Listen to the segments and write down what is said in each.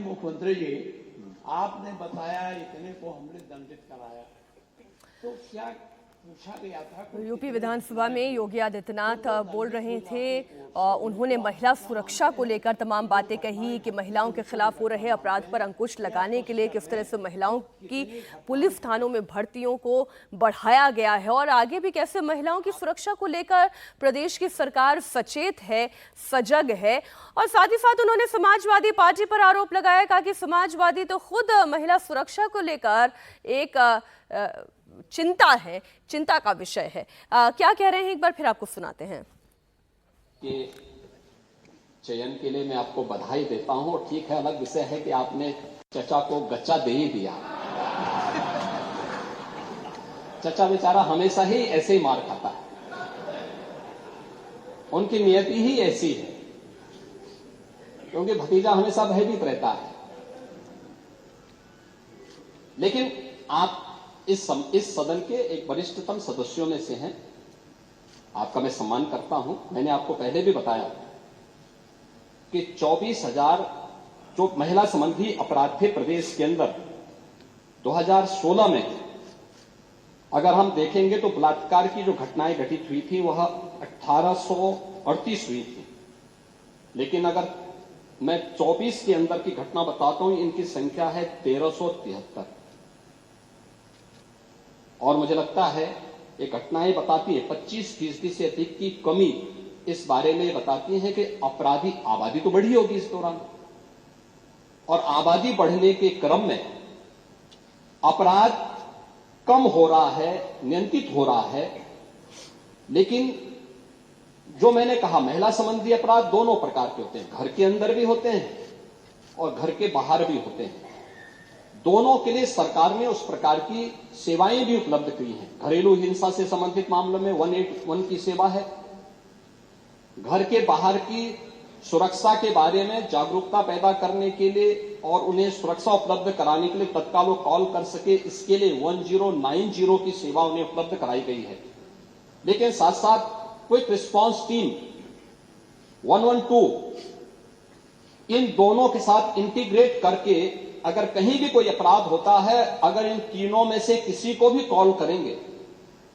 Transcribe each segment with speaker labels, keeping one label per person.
Speaker 1: मुख्यमंत्री जी, आपने बताया इतने को हमने दंडित कराया, तो क्या पूछा गया था?
Speaker 2: यूपी विधानसभा में योगी आदित्यनाथ बोल रहे थे। उन्होंने महिला सुरक्षा को लेकर तमाम बातें कही कि महिलाओं के खिलाफ हो रहे अपराध पर अंकुश लगाने के लिए किस तरह से महिलाओं की पुलिस थानों में भर्तियों को बढ़ाया गया है और आगे भी कैसे महिलाओं की सुरक्षा को लेकर प्रदेश की सरकार सचेत है, सजग है। और साथ ही साथ उन्होंने समाजवादी पार्टी पर आरोप लगाया, कहा कि समाजवादी तो खुद महिला सुरक्षा को लेकर एक चिंता है, चिंता का विषय है। क्या कह रहे हैं एक बार फिर आपको सुनाते हैं।
Speaker 3: कि चयन के लिए मैं आपको बधाई देता हूं। और ठीक है, अलग विषय है कि आपने चचा को गच्चा दे ही दिया। चचा बेचारा हमेशा ही ऐसे ही मार खाता है, उनकी नियति ही ऐसी है, क्योंकि भतीजा हमेशा भयभीत रहता है। लेकिन आप इस सदन के एक वरिष्ठतम सदस्यों में से हैं, आपका मैं सम्मान करता हूं। मैंने आपको पहले भी बताया कि 24,000 जो महिला संबंधी अपराध थे प्रदेश के अंदर 2016 में, अगर हम देखेंगे तो बलात्कार की जो घटनाएं घटित हुई थी वह 1838 हुई थी। लेकिन अगर मैं 24 के अंदर की घटना बताता हूं, इनकी संख्या है 1373। और मुझे लगता है ये घटनाएं बताती है 25% से अधिक की कमी इस बारे में बताती है कि अपराधी आबादी तो बढ़ी होगी इस दौरान, और आबादी बढ़ने के क्रम में अपराध कम हो रहा है, नियंत्रित हो रहा है। लेकिन जो मैंने कहा, महिला संबंधी अपराध दोनों प्रकार के होते हैं, घर के अंदर भी होते हैं और घर के बाहर भी होते हैं। दोनों के लिए सरकार ने उस प्रकार की सेवाएं भी उपलब्ध की हैं। घरेलू हिंसा से संबंधित मामलों में 181 की सेवा है। घर के बाहर की सुरक्षा के बारे में जागरूकता पैदा करने के लिए और उन्हें सुरक्षा उपलब्ध कराने के लिए तत्काल वो कॉल कर सके, इसके लिए 1090 की सेवा उन्हें उपलब्ध कराई गई है। लेकिन साथ साथ क्विक रिस्पांस टीम 112, इन दोनों के साथ इंटीग्रेट करके अगर कहीं भी कोई अपराध होता है, अगर इन तीनों में से किसी को भी कॉल करेंगे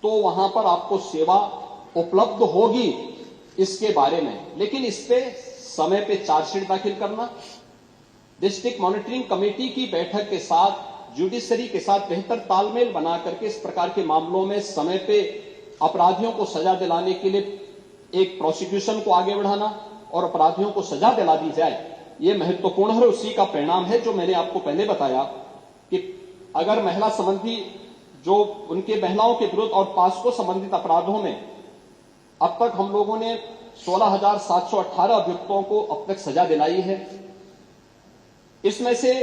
Speaker 3: तो वहां पर आपको सेवा उपलब्ध होगी इसके बारे में। लेकिन इस पे समय पे चार्जशीट दाखिल करना, डिस्ट्रिक्ट मॉनिटरिंग कमेटी की बैठक के साथ जुडिशरी के साथ बेहतर तालमेल बना करके इस प्रकार के मामलों में समय पे अपराधियों को सजा दिलाने के लिए एक प्रोसिक्यूशन को आगे बढ़ाना और अपराधियों को सजा दिला दी जाए, ये महत्वपूर्ण है। उसी का परिणाम है जो मैंने आपको पहले बताया कि अगर महिला संबंधी जो उनके महिलाओं के विरुद्ध और पास्को संबंधित अपराधों में अब तक हम लोगों ने 16,718 अभियुक्तों को अब तक सजा दिलाई है। इसमें से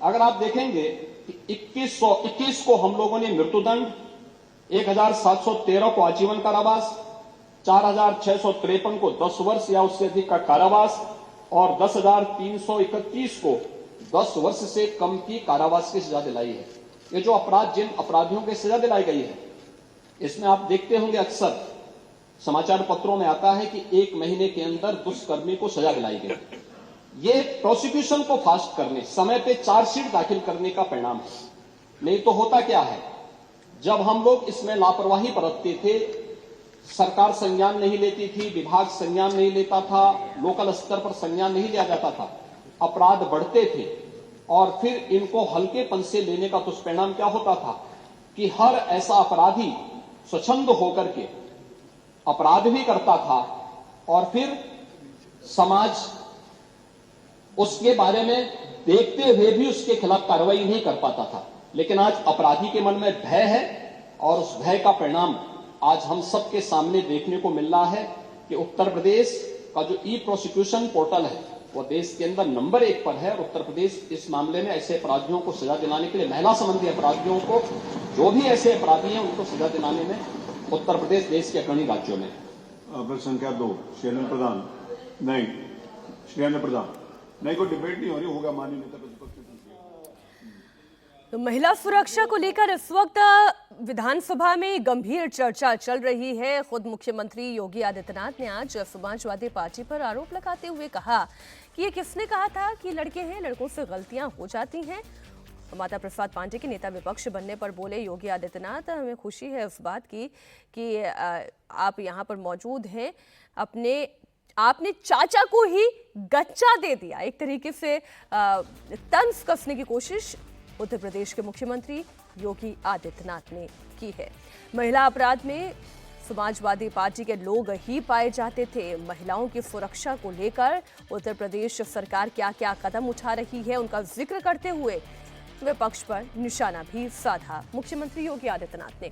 Speaker 3: अगर आप देखेंगे कि 2121 को हम लोगों ने मृत्युदंड, 1,713 को आजीवन कारावास, 4,653 को 10 वर्ष या उससे अधिक का कारावास और 10,331 को 10 वर्ष से कम की कारावास की सजा दिलाई है। ये जो अपराध, जिन अपराधियों की सजा दिलाई गई है, इसमें आप देखते होंगे अक्सर समाचार पत्रों में आता है कि 1 महीने के अंदर दुष्कर्मी को सजा दिलाई गई। ये प्रोसिक्यूशन को फास्ट करने, समय पे चार्जशीट दाखिल करने का परिणाम है। नहीं तो होता क्या है, जब हम लोग इसमें लापरवाही बरतते थे, सरकार संज्ञान नहीं लेती थी, विभाग संज्ञान नहीं लेता था, लोकल स्तर पर संज्ञान नहीं लिया जाता था, अपराध बढ़ते थे और फिर इनको हल्केपन से लेने का दुष्परिणाम क्या होता था कि हर ऐसा अपराधी स्वच्छंद होकर के अपराध भी करता था और फिर समाज उसके बारे में देखते हुए भी उसके खिलाफ कार्रवाई नहीं कर पाता था। लेकिन आज अपराधी के मन में भय है और उस भय का परिणाम आज हम सबके सामने देखने को मिल रहा है कि उत्तर प्रदेश का जो ई प्रोसिक्यूशन पोर्टल है वो देश के अंदर नंबर 1 पर है। और उत्तर प्रदेश इस मामले में ऐसे अपराधियों को सजा दिलाने के लिए, महिला संबंधी अपराधियों को, जो भी ऐसे अपराधी हैं उनको सजा दिलाने में उत्तर प्रदेश देश के अग्रणी राज्यों में।
Speaker 4: संख्या 2 शैलेंद्र प्रधान। नहीं, शैलेंद्र प्रधान नहीं, कोई डिबेट नहीं हो रही, होगा माननीय नेता प्रतिपक्ष।
Speaker 2: तो महिला सुरक्षा को लेकर इस वक्त विधानसभा में गंभीर चर्चा चल रही है। खुद मुख्यमंत्री योगी आदित्यनाथ ने आज समाजवादी पार्टी पर आरोप लगाते हुए कहा कि ये किसने कहा था कि लड़के हैं, लड़कों से गलतियां हो जाती हैं। माता प्रसाद पांडे के नेता विपक्ष बनने पर बोले योगी आदित्यनाथ, हमें खुशी है उस बात की कि आप यहाँ पर मौजूद हैं। आपने चाचा को ही गच्चा दे दिया, एक तरीके से तंज कसने की कोशिश उत्तर प्रदेश के मुख्यमंत्री योगी आदित्यनाथ ने की है। महिला अपराध में समाजवादी पार्टी के लोग ही पाए जाते थे। महिलाओं की सुरक्षा को लेकर उत्तर प्रदेश सरकार क्या क्या कदम उठा रही है, उनका जिक्र करते हुए विपक्ष पर निशाना भी साधा मुख्यमंत्री योगी आदित्यनाथ ने।